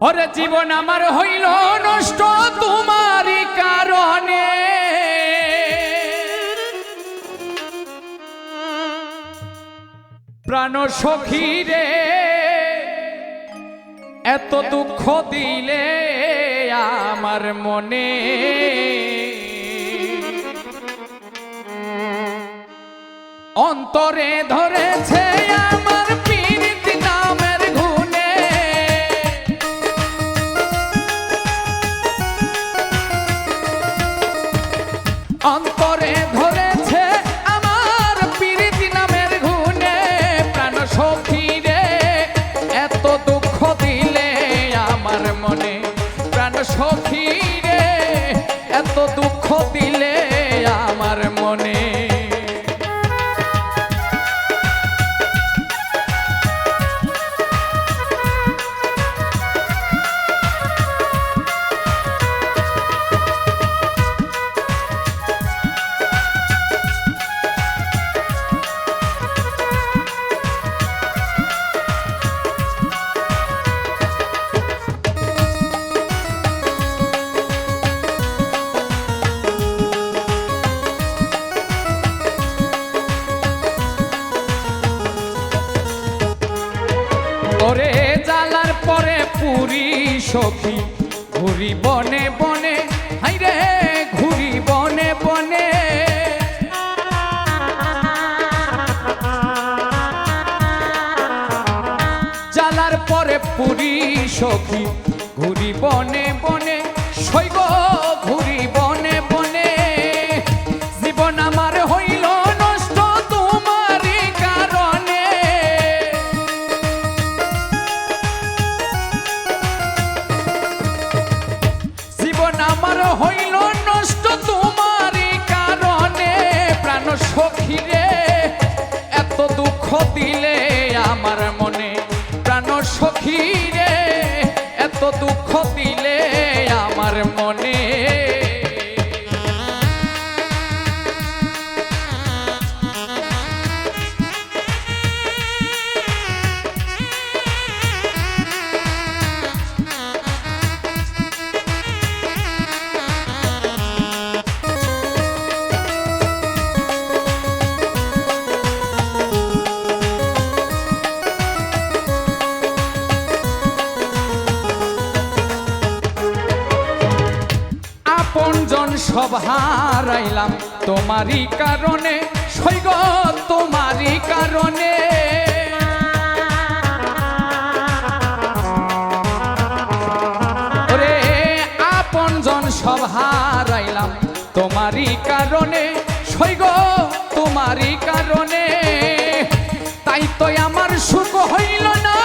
ওরে জীবন আমার হইল নষ্ট তোমারই কারণে, প্রাণ সখী রে এত দুঃখ দিলে আমার মনে, অন্তরে ধরেছে আমার পীড়িতি নামের গুণে, অন্তরে ধরেছে আমার পীড়িতি নামের গুণে, প্রাণ সখী রে এত দুঃখ দিলে আমার মনে, প্রাণ সখী রে এত দুঃখ দিলে আমার মনে। ওরে জ্বালার পরে পুরি সখী ঘুরি বনে বনে, হাইরে ঘুরি বনে বনে, জ্বালার পরে পুরি সখী ঘুরি বনে বনে, সৈগ ঘুরি বনে বনে, জীবন আমার হইল নষ্ট তোমারই কারণে, জীবন আমার হইল নষ্ট তোমারই কারণে, প্রাণ সখী রে এত দুঃখ দিলে আমার মনে, প্রাণ সখী রে এত দুঃখ দিলে আমার মনে। আপনজন সব হারাইলাম তোমারই কারণে, সৈগ তোমারই কারণে, ওরে আপনজন সব হারাইলাম তোমারই কারণে, সৈগ তোমারই কারণে, তাই তো আমার সুখ হইল না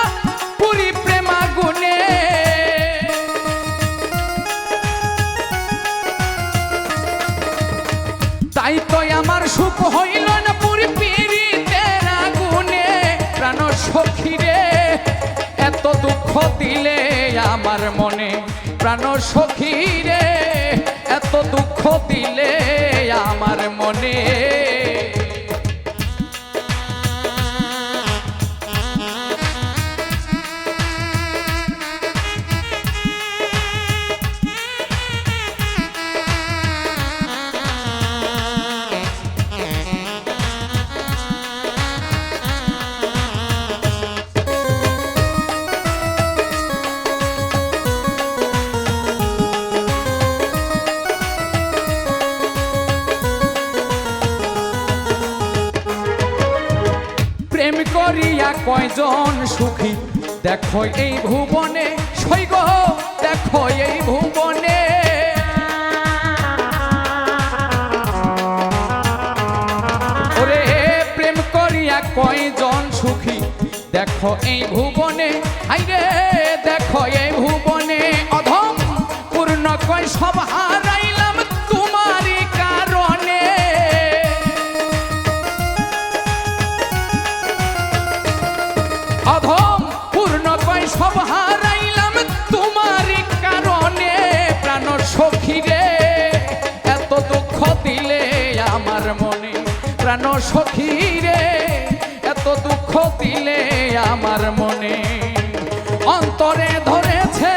পুরি প্রেমাগুনে, তাই তো আমার সুখ হইল না পুরি পীড়িতের আগুনে, প্রাণ সখী রে এত দুঃখ দিলে আমার মনে, প্রাণ সখী রে এত দুঃখ দিলে আমার মনে। প্রেম করিয়া কয়জন সুখী দেখো এই ভুবনে, সৈগ দেখো এই ভুবনে, ওরে প্রেম করিয়া কয়জন সুখী দেখো এই ভুবনে, হাইরে দেখো এই ভুবনে, অধম পূর্ণ কয় সব হারাইলাম তোমারই কারণে, অধম পূর্ণ কয় সব হারাইলাম তোমারই কারণে, প্রাণ সখী রে এত দুঃখ দিলে আমার মনে, প্রাণ সখী রে এত দুঃখ দিলে আমার মনে, অন্তরে ধরেছে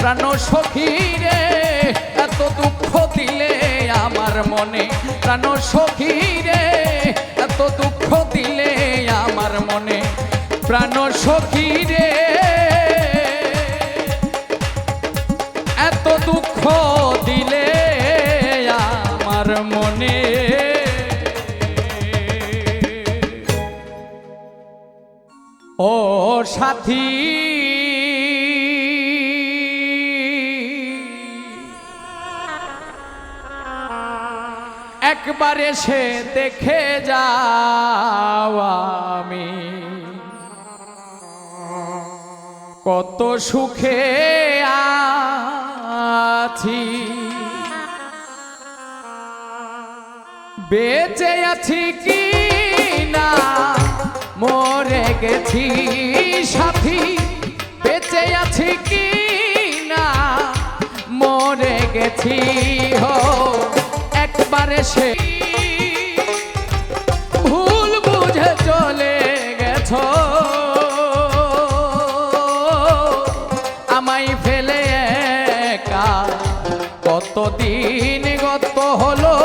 প্রাণ সখী রে এত দুঃখ দিলে আমার মনে প্রাণ সখী রে এত দুঃখ দিলে আমার মনে প্রাণ সখী রে এত দুঃখ দিলে আমার মনে ও সাথী একবার এসে দেখে যাও আমি কত সুখে আছি বেঁচে আছি কি না মরে গেছি সাথী বেঁচে আছি কি না মরে গেছি হো একবার এসে ভুল বুঝে চলে গেছো আমায় ফেলে একা কতদিন গত হলো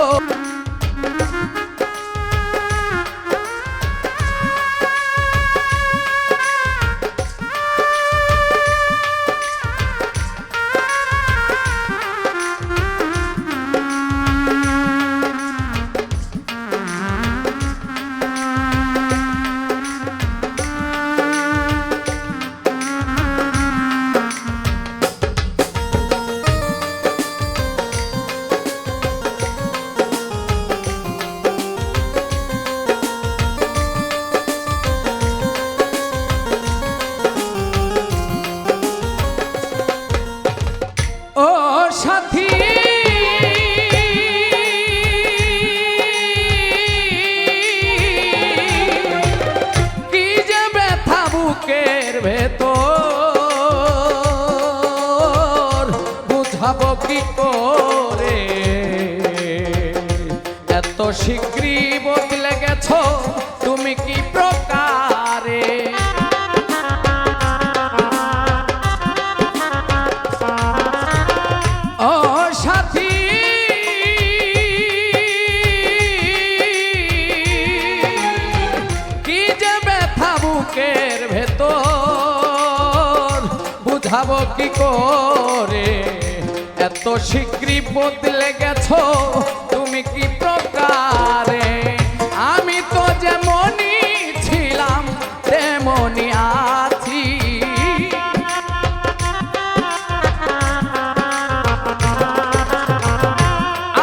সাথী কি যে ব্যথা বুকের ভেতর বুঝাবো কি করে এত শীঘ্রই বদলে গেছো তুমি কি প্রকারে বুকের ভেতর বুঝাবো কি করে এত শীঘ্রই বদলে গেছো তুমি কি প্রকারে আমি তো যেমনই ছিলাম তেমনই আছি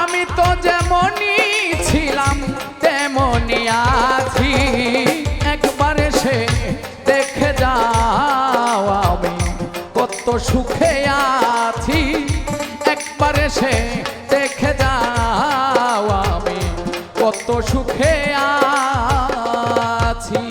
আমি তো যেমনই ছিলাম তেমনই আছি একবার এসে দেখে যাও আমি কত সুখে আছি একবার এসে দেখে যাও আমি কত সুখে আছি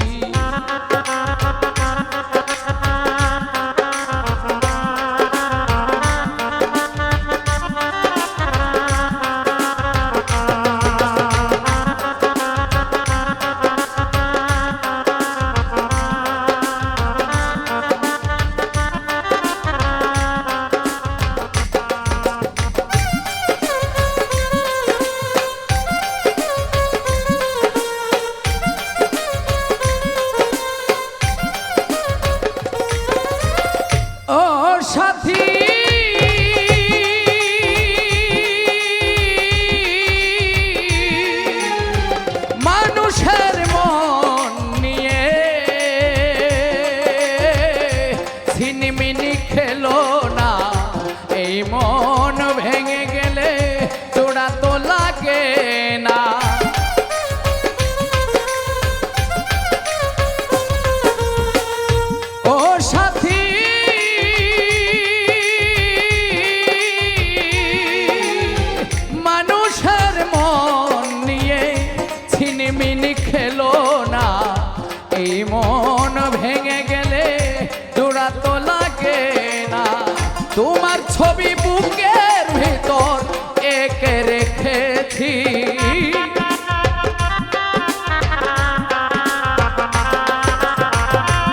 সাথী মানুষের মন নিয়ে ছিনিমিনি খেলো না এই মন ভেঙে গেলে জোড়া তো লাগে না ও সাথী মিনি খেলো না এই মন ভেঙে গেলে জোড়া তো লাগে না তোমার ছবি বুকের ভিতর এঁকে রেখেছি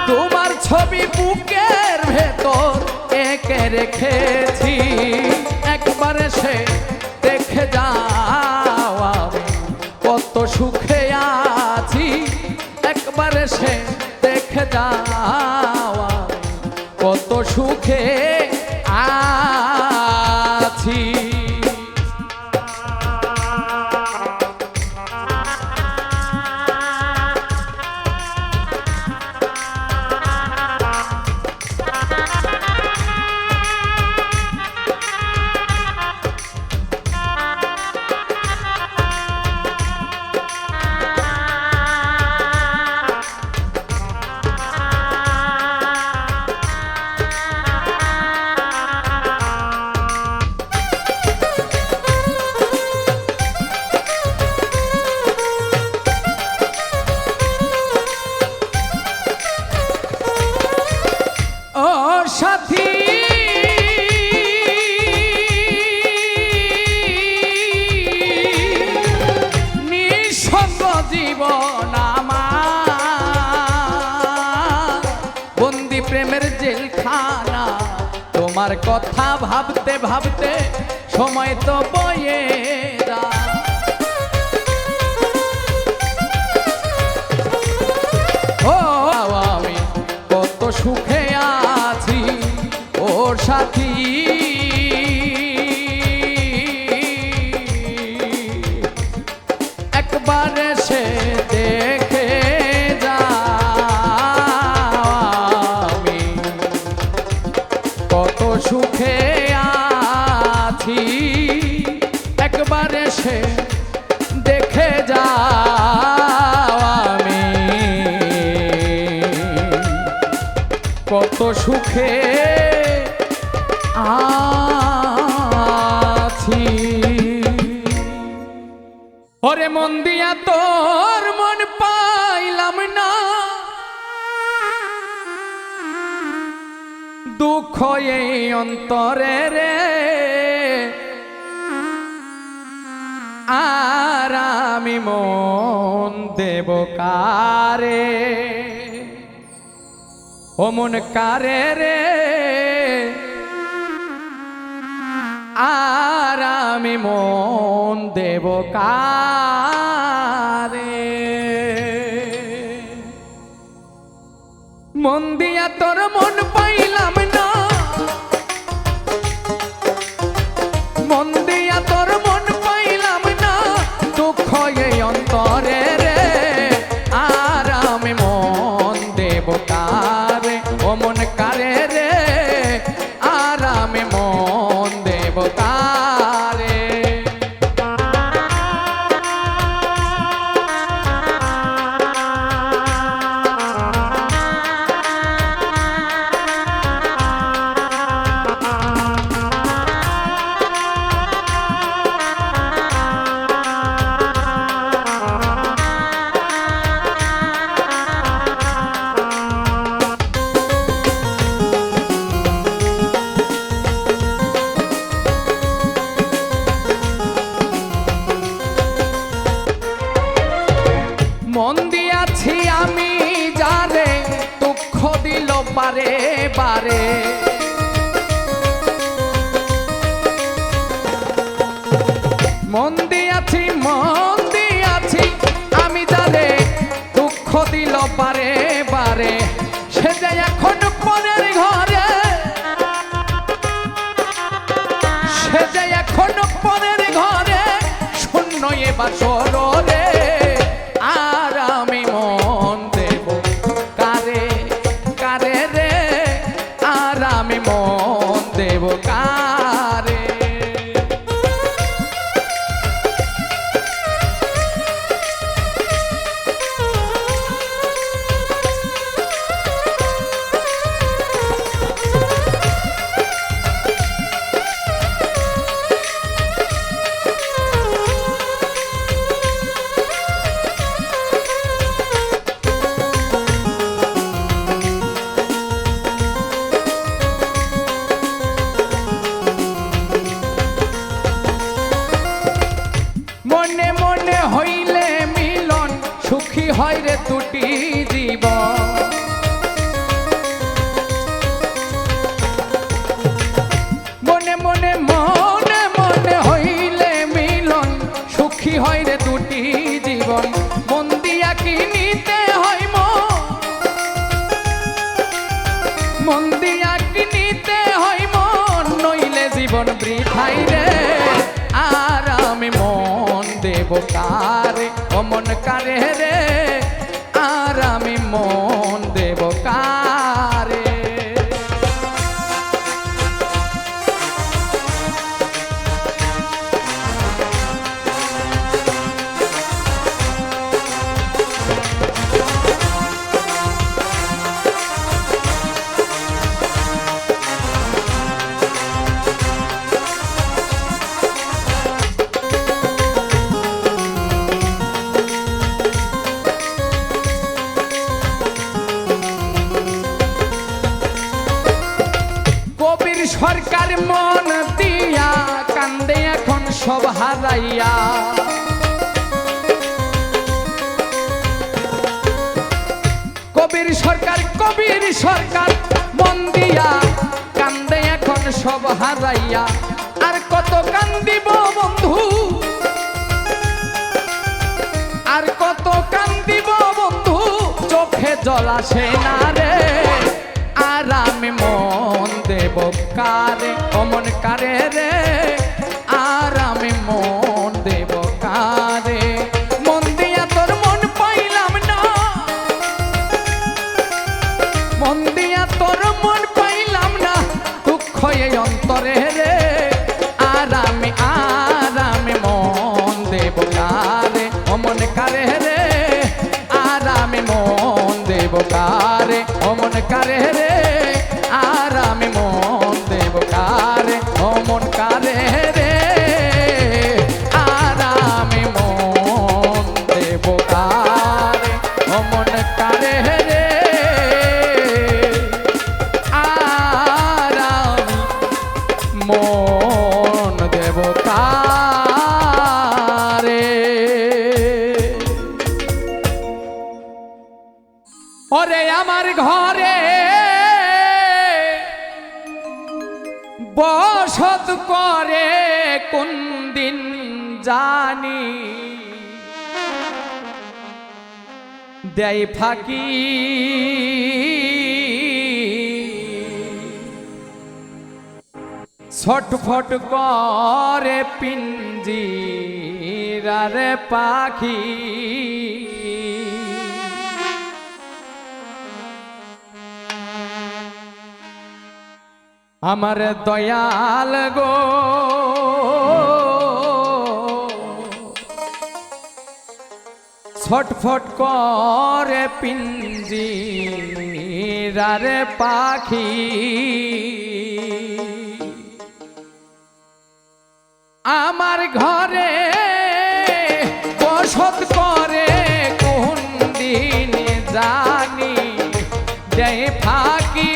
তোমার ছবি বুকের ভেতর এঁকে ঢেকে রেখেছি, একবার সে দেখে যাও আমি কত সুখে আছি, একবার সে দেখে যাও আমি কত সুখে আছি। সাথী নিঃসঙ্গ জীবন আমার, বন্দি প্রেমের জেলখানা, তোমার কথা ভাবতে ভাবতে সময় তো বয়ে যায়। ও আমি কত সুখে আছি ওর সাথী, একবার সে দেখে যাও আমি কত সুখে আছি, একবার সে দেখে যাও আমি কত সুখে আছি। ওরে মন দিয়া তোর মন পাইলাম না, দুঃখ এই অন্তরে রে, আর আমি মন দেব কারে, ও মন কারে রে, আর আমি মন দেব কারে। মন দিয়া তোর মন পাইলাম না, মন দিয়া তোর মন পাইলাম না, দুঃখ এই অন্তরে রে, আর আমি মন দেব কারে, ও মন কারে রে, আর আমি মন দেব কারে। মন দিয়াছি আমি যারে, দুঃখ দিল বারে বারে, মন দিয়াছি আমি যারে, দুঃখ দিল বারে বারে, সে যে এখন পরের ঘরে, সে যে এখন পরের ঘরে, শূন্য এ বাসর রে, আর আমি মন দেব কারে, কারে রে, আর আমি মন দেব কারে। বৃথাই রে, আর আমি মন দেব কারে, ও মন কারে রে, আর আমি মন দেব কারে। সরকার মন দিয়া কান্দে এখন সব হারাইয়া, কবির সরকার মন দিয়া কান্দে এখন সব হারাইয়া। আর কত কান্দিব বন্ধু, আর কত কান্দিব বন্ধু, চোখে জল আসে না রে, আর আমি মন দেব কারে, ও মন কারে রে, আর আমি মন দেব কারে। মন দিয়া তোর মন পাইলাম না, মন দিয়া তোর মন পাইলাম না, দুঃখ এই অন্তরে রে, আর আমি মন দেব কারে, ও মন কারে রে, আর আমি মন দেব কারে, ও মন কারে রে, আর আমি মন দেব কারে, ও মন কারে রে, আর আমি মন দেব কারে, ও মন কারে রে, আর আমি মন দেব কারে। ওরে আমার ঘরে বসত করে কোন দিন জানি, দেয় ফাঁকি ছটফট করে পিঞ্জিরার পাখি। আমার দয়াল গো ছটফট করে পিঞ্জিরার পাখি, আমার ঘরে বসত করে কোন দিন জানি, দেয় ফাঁকি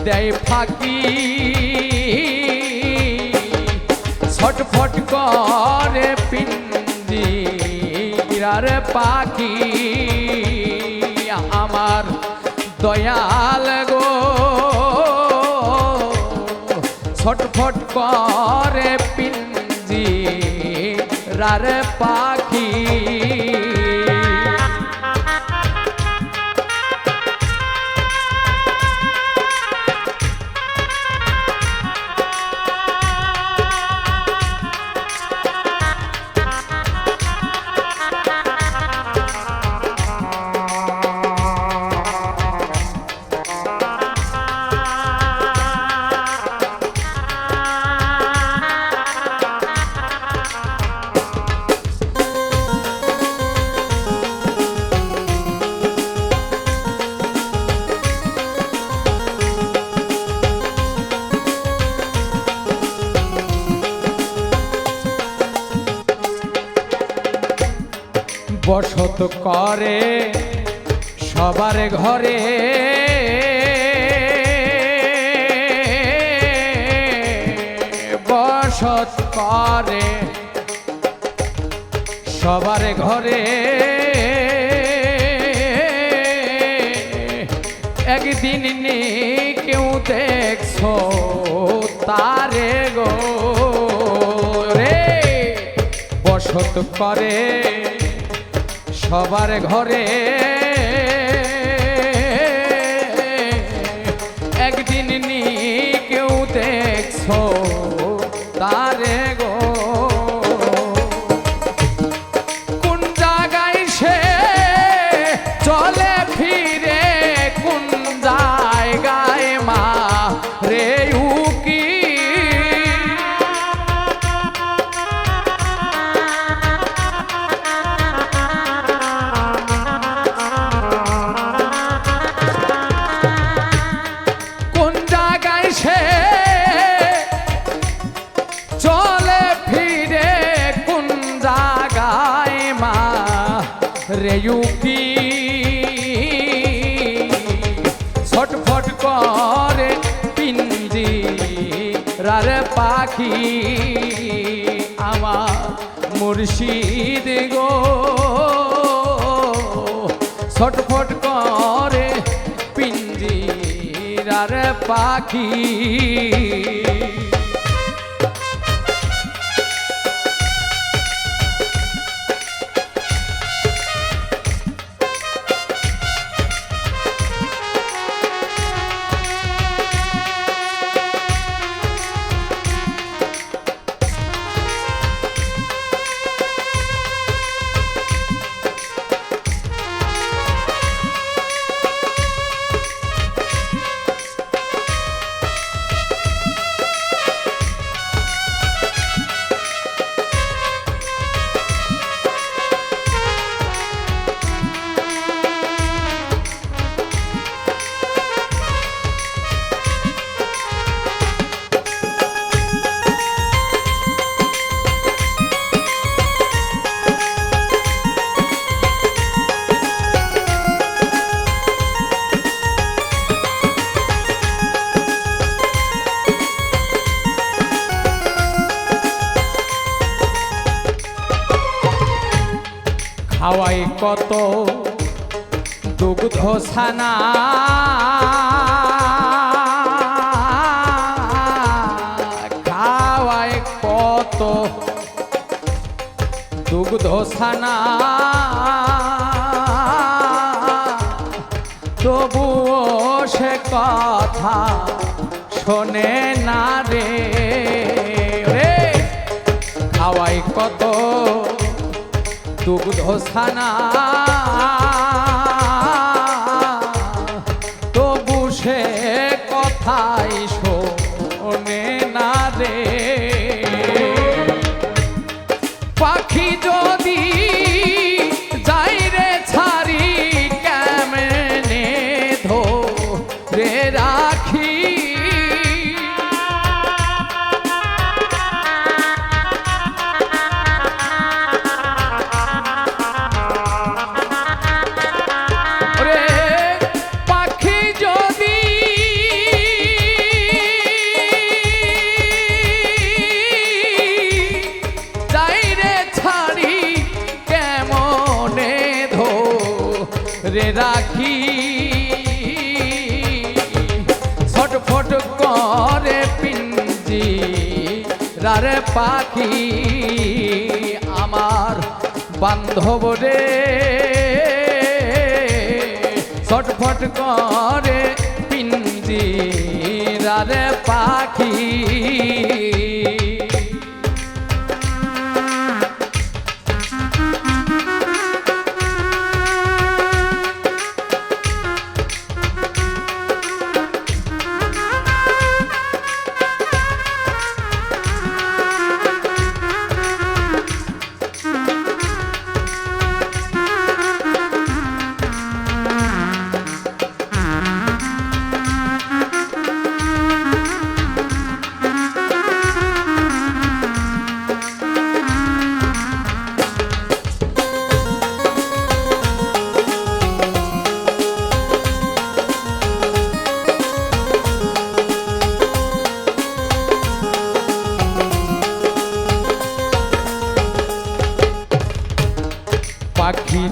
দেয় ফাঁকি ছটফট করে পিঞ্জিরার পাখি। আমার দয়াল গো ছটফট করে পিঞ্জিরার পাখি। বসত করে সবার ঘরে, বসত করে সবার ঘরে একদিন কেউ দেখছো তারে গো রে বসত করে সবার ঘরে একদিন কেউ দেখছো তারে গো কোন জায়গায় সে চলে ফিরে কোন জায়গায় মা রে উকি কোন জায়গায় সে চলে ফিরে কোন জায়গায় মা রেয়ুকি ছটফট করে পিঞ্জি রার পাখি আমার মুর্শিদ গো ছটফট করে পিঞ্জি রার পাখি খাওয়াই কত দুগ্ধ ছানা খাওয়াই কত দুগ্ধ ছানা তবুও সে কথা শোনে না রে খাওয়াই কত দুগ্ধ ছানা তবু সে কথাই শোনে না রে পাখি যদি যাই রে ছাড়ি কেমনে ধরে রাখি রে রাখি ছটফট করে পিঞ্জি রারে পাখি আমার বান্ধব রে ছটফট করে পিঞ্জি রারে পাখি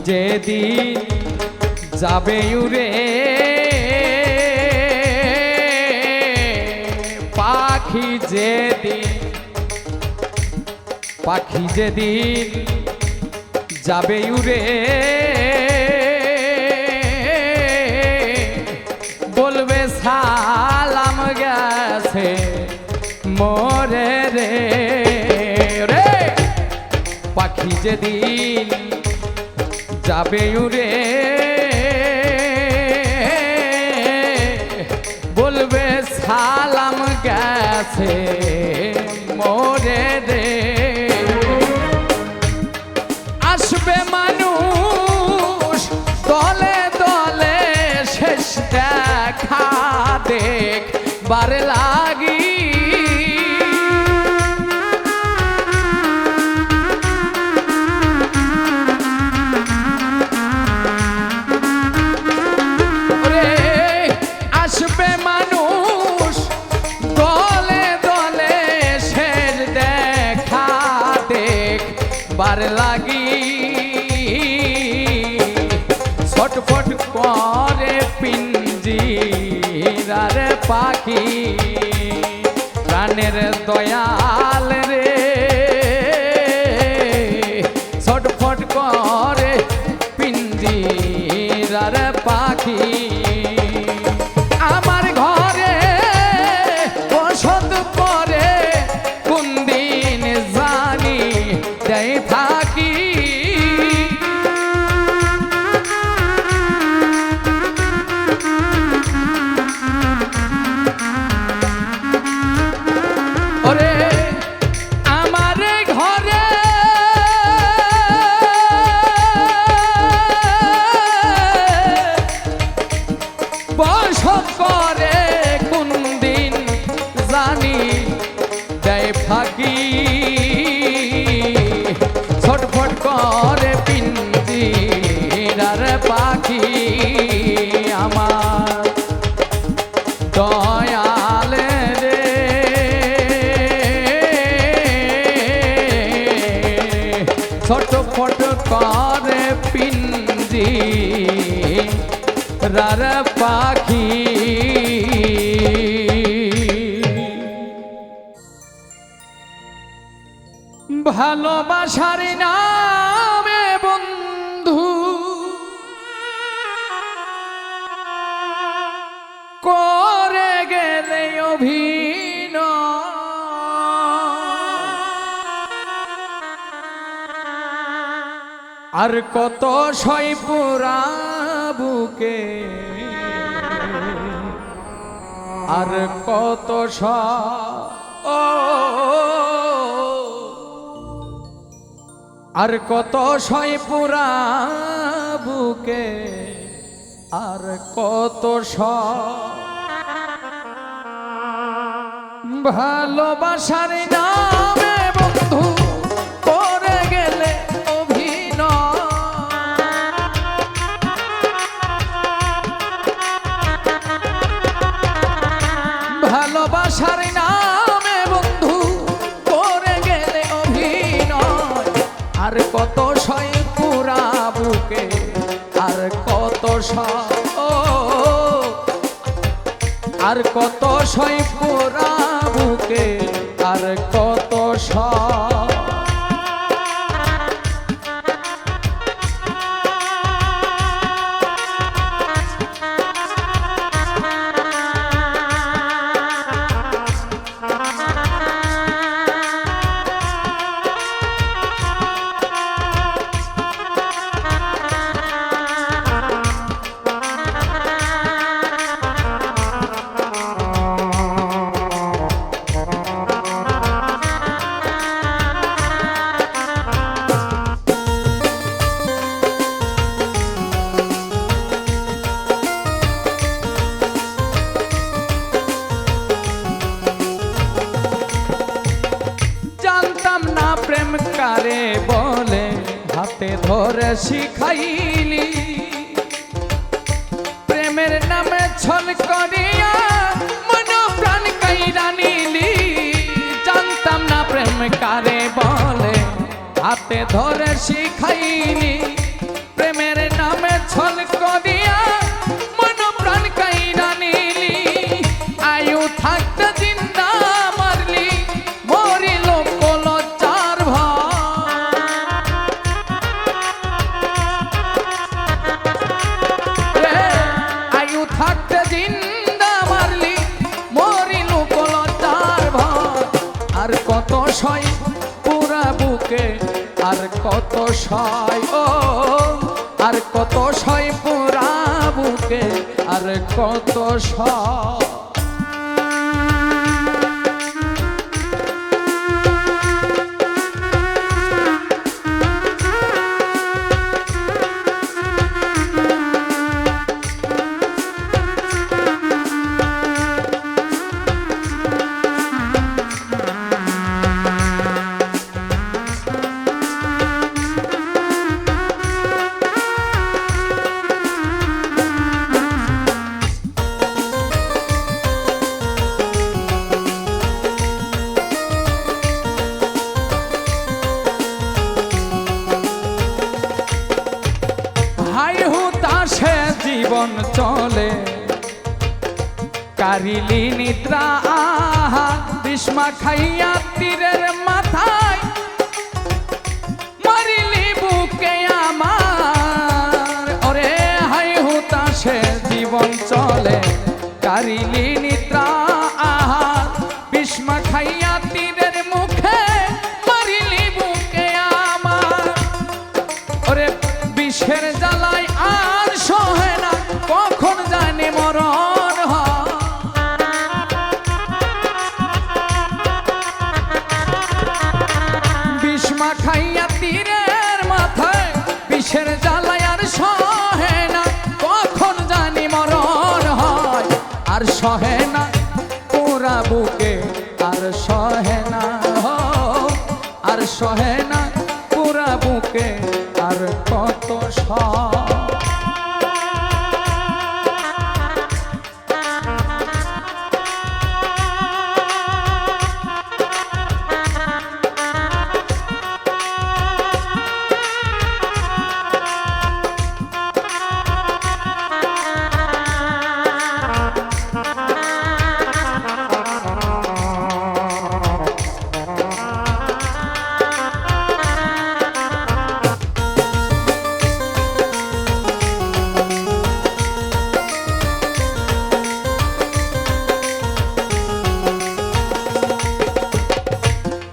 যেদিন যাবে উড়ে পাখি যেদিন যাবে উড়ে বলবে সালাম গেছে মোরে রে রে পাখি যেদিন যাবে উড়ে বলবে সালাম গেছে মোরে রে আসবে মানুষ দলে দলে শেষ দেখা দেখবার লাগি আসবে মানুষ দলে দলে শেষ দেখা দেখবার লাগি ছটফট করে পিঞ্জিরার পাখি প্রাণের দয়াল রে ছটফট করে পিঞ্জিরার পাখি আমার ঘরে বসত করে কোন দিন জানি দেয় থাকি ওরে আমার ঘরে বসত করে কোন দিন জানি দেয় ফাঁকি ছটফট করে পিঞ্জিরার পাখি আমার দয়াল রে ছটফট করে পিঞ্জিরার পাখি ভালোবাসার নামে বন্ধু করে গেলে অভিনয় আর কত সই পুরা বুকে আর কত আর কত সই পুরা বুকে আর কত ভালোবাসার নামে বন্ধু করে গেলে অভিনয় ভালোবাসার নামে বন্ধু করে গেলে অভিনয় আর কত সই পুরা বুকে আর কত আর কত সই পুরা বুকে আর কত প্রেম কারে বলে হাতে ধরে শিখাইলি প্রেমের নামে ছল করিয়া মন প্রাণ কাইরা নিলি জানতাম না প্রেম কারে বলে হাতে ধরে শিখাইলি প্রেমের সয় পুরা বুকে আর কত সয় ও আর কত সয় পুরা বুকে আর কত সয় জীবন চলে কারিলি নিদ্রা আহা বিস্মা খাইয়া তীরের মাথায় মারিলি বুকে আমার ওরে হাই হুতাশে জীবন চলে কারিলি নিদ্রা আহা বিস্মা খাইয়া তীরের মুখে মারিলি বুকে আমার ওরে বিষের জ্বালায় আর সহে না কখন জানি মরণ বিষ্মা খাইয়া তীরের মাথায় বিষের জ্বালায় আর সহে না কখন জানি মরণ হয় আর সহে না পুরা বুকে আর সহে না আর সহে না পুরা বুকে আর কত সয়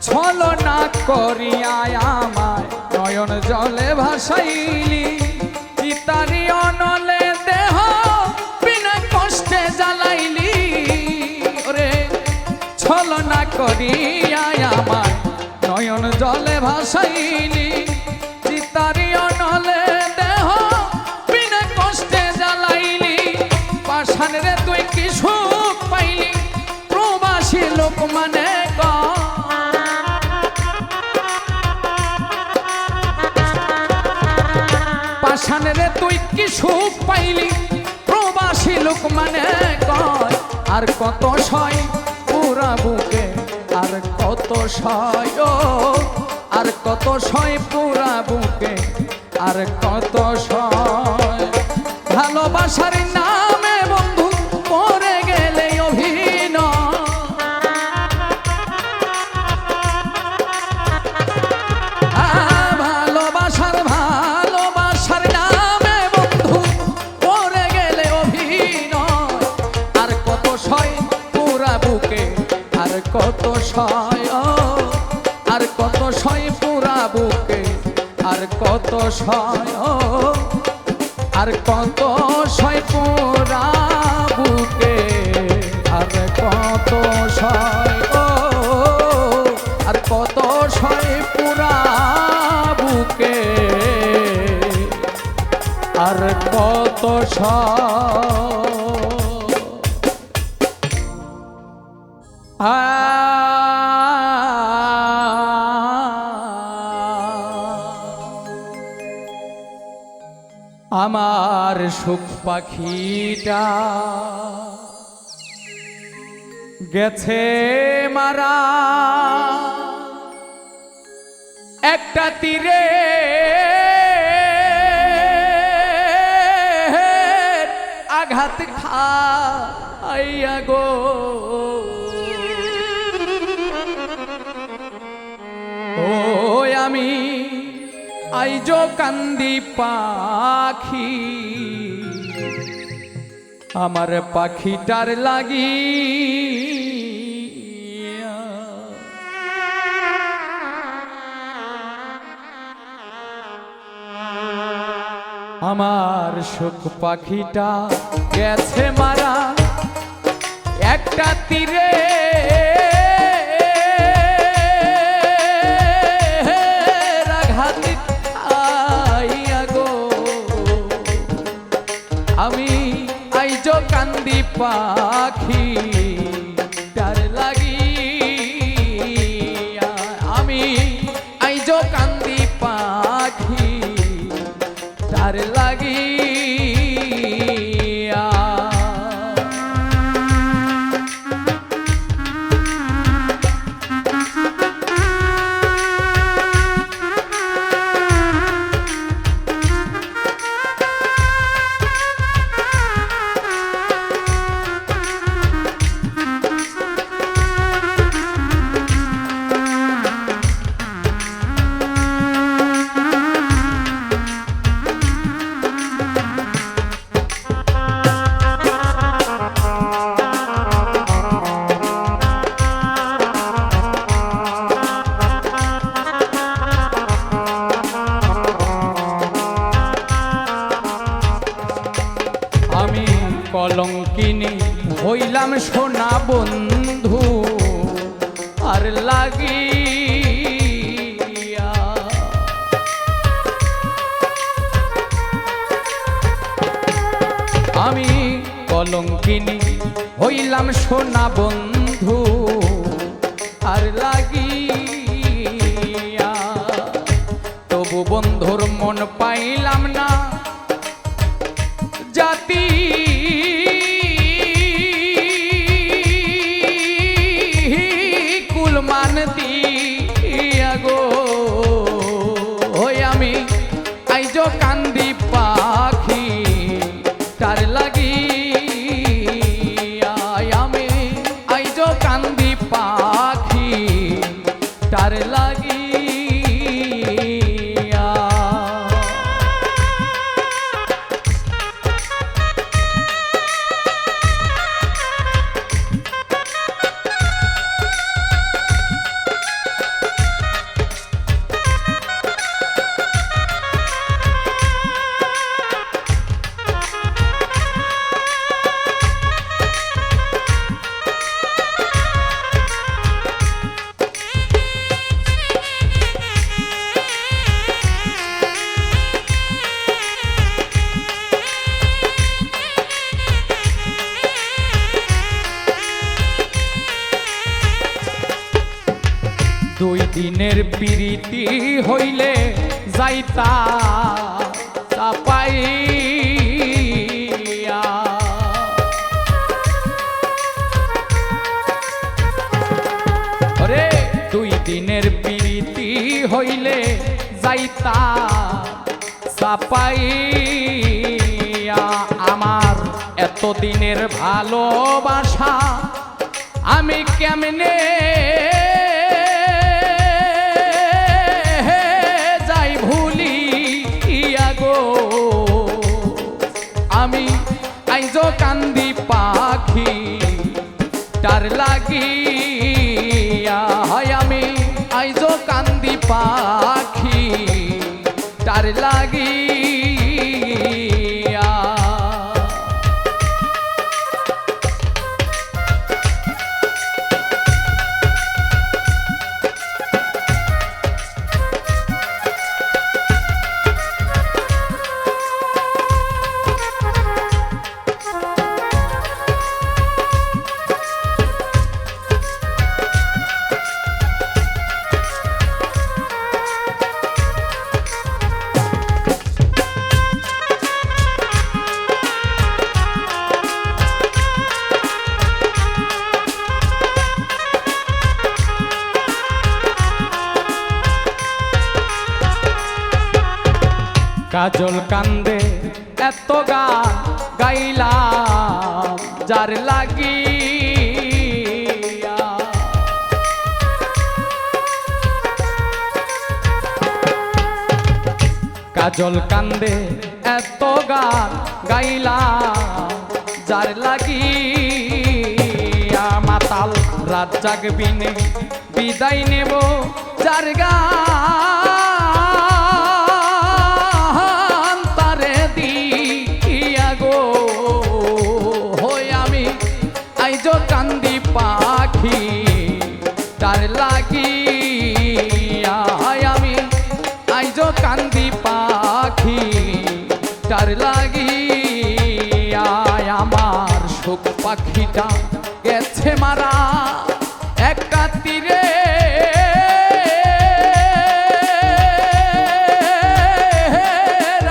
ছলনা করিয়া আমায় নয়ন জলে ভাসাইলি চিতারি অনলে দেহ বিনা কষ্টে জ্বালাইলি ওরে ছলনা করিয়া আমায় নয়ন জলে ভাসাইলি চিতারি অনলে দেহ বিনা কষ্টে জ্বালাইলি পাষাণ রে তুই কি সুখ পাইলি প্রবাসী লোক মানে পাষাণ রে তুই কি সুখ পাইলি প্রবাসী লোক মানে কয় আর কত সয় পুরা বুকে আর কত সয় ও আর কত সয় পুরা বুকে আর কত সয় ভালোবাসার নামে বন্ধু পড়ে গেলে অভিনয় ভালোবাসার নামে বন্ধু পড়ে গেলে অভিনয় আর কত সয় পুরা বুকে আর কত সয় আর কত সয় পুরা বুকে আর কত সয় আর কত সয় পুরা বুকে আর কত সয় আর কত সয় পুরা বুকে আর কত আমার সুখ পাখিটা গেছে মারা একটা তীরে আঘাত খাইয়া গো ও আমি আইজো কান্দি পাখি আমার পাখিটার লাগি আমার সুখ পাখিটা গেছে মারা একটা তীরে আমি আইজো কান্দি পাখি তার লাগি আমি আইজো কান্দি পাখি তার লাগি কলঙ্কিনী হইলাম সোনা বন্ধু আর লাগিয়া আমি কলঙ্কিনী হইলাম সোনা বন্ধু আর লাগিয়া তবু বন্ধুর মন পাইলাম না জাতি কুলমান দিয়া গো আমি আইজো কান্দি পাখি তার লাগি আমি আইজো কান্দি পাখি তার লাগি দুই দিনের প্রীতি হইলে যাইতা চাপাইয়া রে দুই দিনের প্রীতি হইলে যাইতা চাপাইয়া আমার এত দিনের ভালোবাসা আমি কেমনে আমি আইজো কান্দি পাখি তার লাগিয়া আমি আইজো কান্দি পাখি তার লাগিয়া কাজল কান্দে এত গান গাইলাম যার লাগিয়া কাজল কান্দে এত গান গাইলাম যার লাগিয়া মাতাল রাত জাগবিনে বিদায় নেব যার গান তার লাগি আমি আইজো কান্দি পাখি তার লাগি আমার শোক পাখিটা গেছে মারা একটা তীরে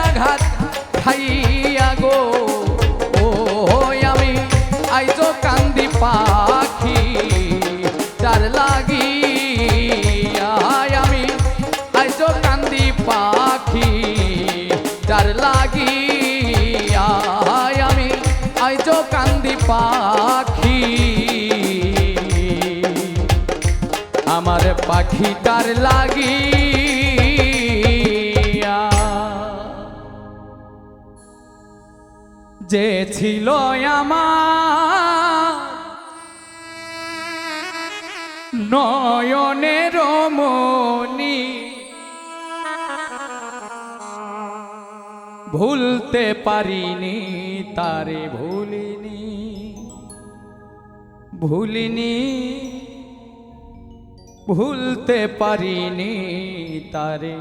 আঘাত খাইয়া গো ও আমি আইজো কান্দি পাখি তার লাগি আমি আইজো কান্দি পাখি তার লাগি আমি আইজো কান্দি পাখি আমার পাখিটার লাগি যে ছিল আমার নয়নের মনি ভুলতে পারিনি তারে ভুলিনি ভুলিনি ভুলতে পারিনি তারে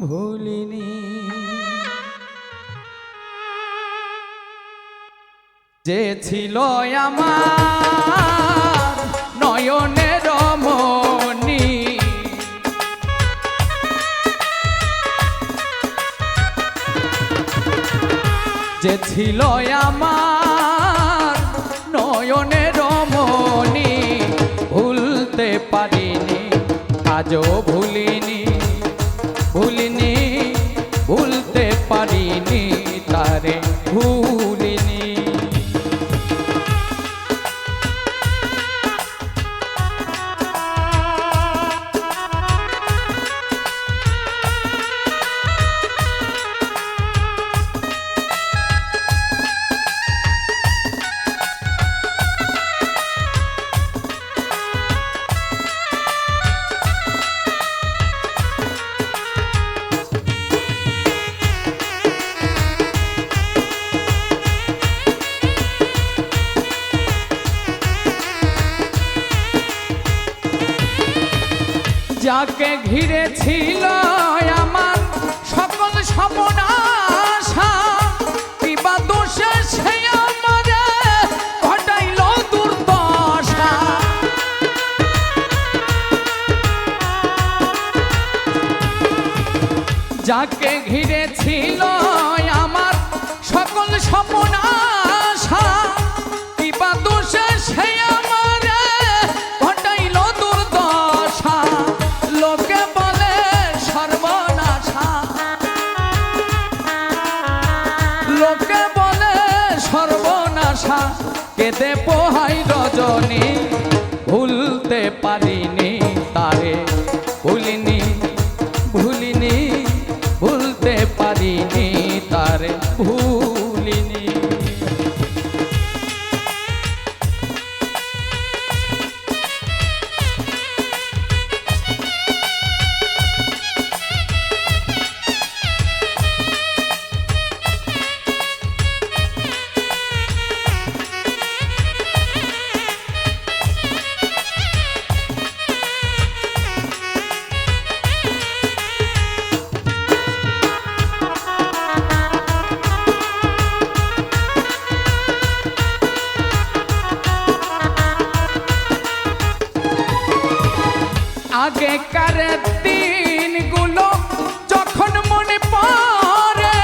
ভুলিনি যে ছিল আমার নয়নের মনি যে ছিল আমার নয়নের মনি ভুলতে পারিনি আজও ভুলিনি ভুলিনি ভুলতে পারিনি তারে ভুলিনি যাকে ঘিরে ছিল আমার সকল সপনাশা কিবা দোষে সে আমারে ঘটাইল দুর্দশা যাকে ঘিরে ছিল আমার সকল সপনাশা কিবা দোষে সে আমারে ঘটাইল দুর্দশা লোকে বলে সর্বনাশা লোকে বলে সর্বনাশা কেঁদে পোহাই রজনী ভুলতে পারিনি তারে ভুলিনি ভুলিনি ভুলতে পারিনি তারে ভুলিনি আগেকার দিনগুলো যখন মনে পড়ে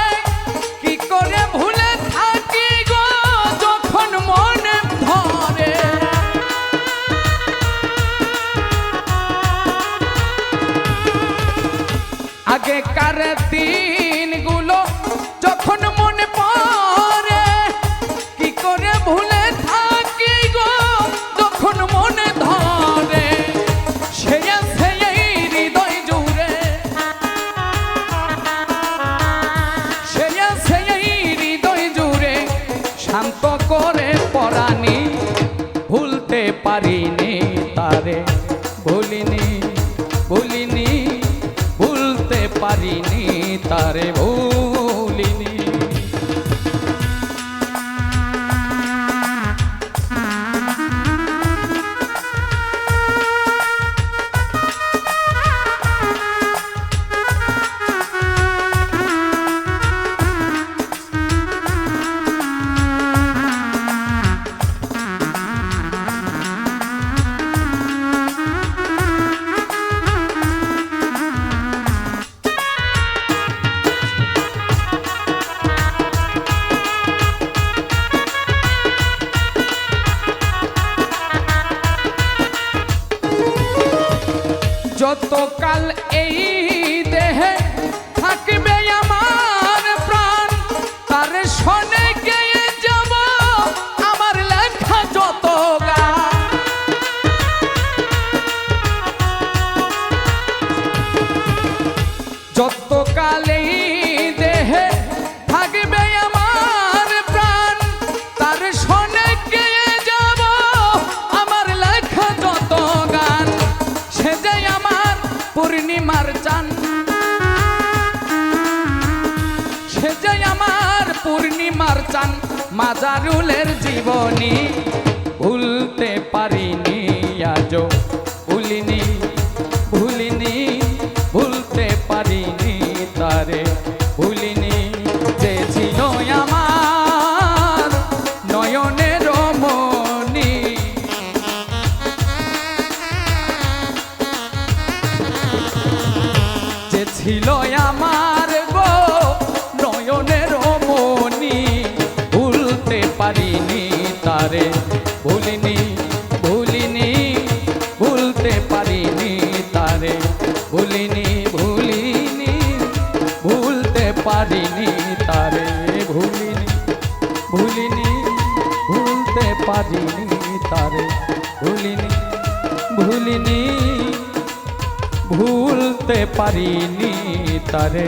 কি করে ভুলে থাকি গো যখন মনে ধরে আগেকার দিনগুলো যখন মনে পড়ে কি করে ভুলে থাকি গো যখন মনে ধরে শান্ত করে পরানি ভুলতে পারিনি তারে ভুলিনি ভুলিনি ভুলতে পারিনি তারে ভুলিনি যতকাল এই দেহে থাকবে আমার প্রাণ, তার শোনে গেয়ে যাব আমার লেখা যত গান। যতকাল এই দেহে থাকবে আমার প্রাণ, তার শোনে গেয়ে যাব আমার লেখা যত গান। সে যে আমার পূর্ণিমার চাঁদ, সে যে আমার পূর্ণিমার চাঁদ, মাজারুলের জীবনী ভুলতে পারিনি আজও, ভুলিনি ভুলিনি ভুলতে পারিনি তারে, ভুলিনি। যে ছিল আমার নয়নের মনি, যে ছিল আমার গো নয়নের মনি, ভুলতে পারিনি তারে, ভুলিনি ভুলিনি ভুলতে পারিনি তারে, ভুলিনি ভুলিনি ভুলতে পারিনি তারে, ভুলিনি ভুলিনি ভুলতে পারিনি তারে, ভুলিনি ভুলিনি ভুলতে পারিনি তারে।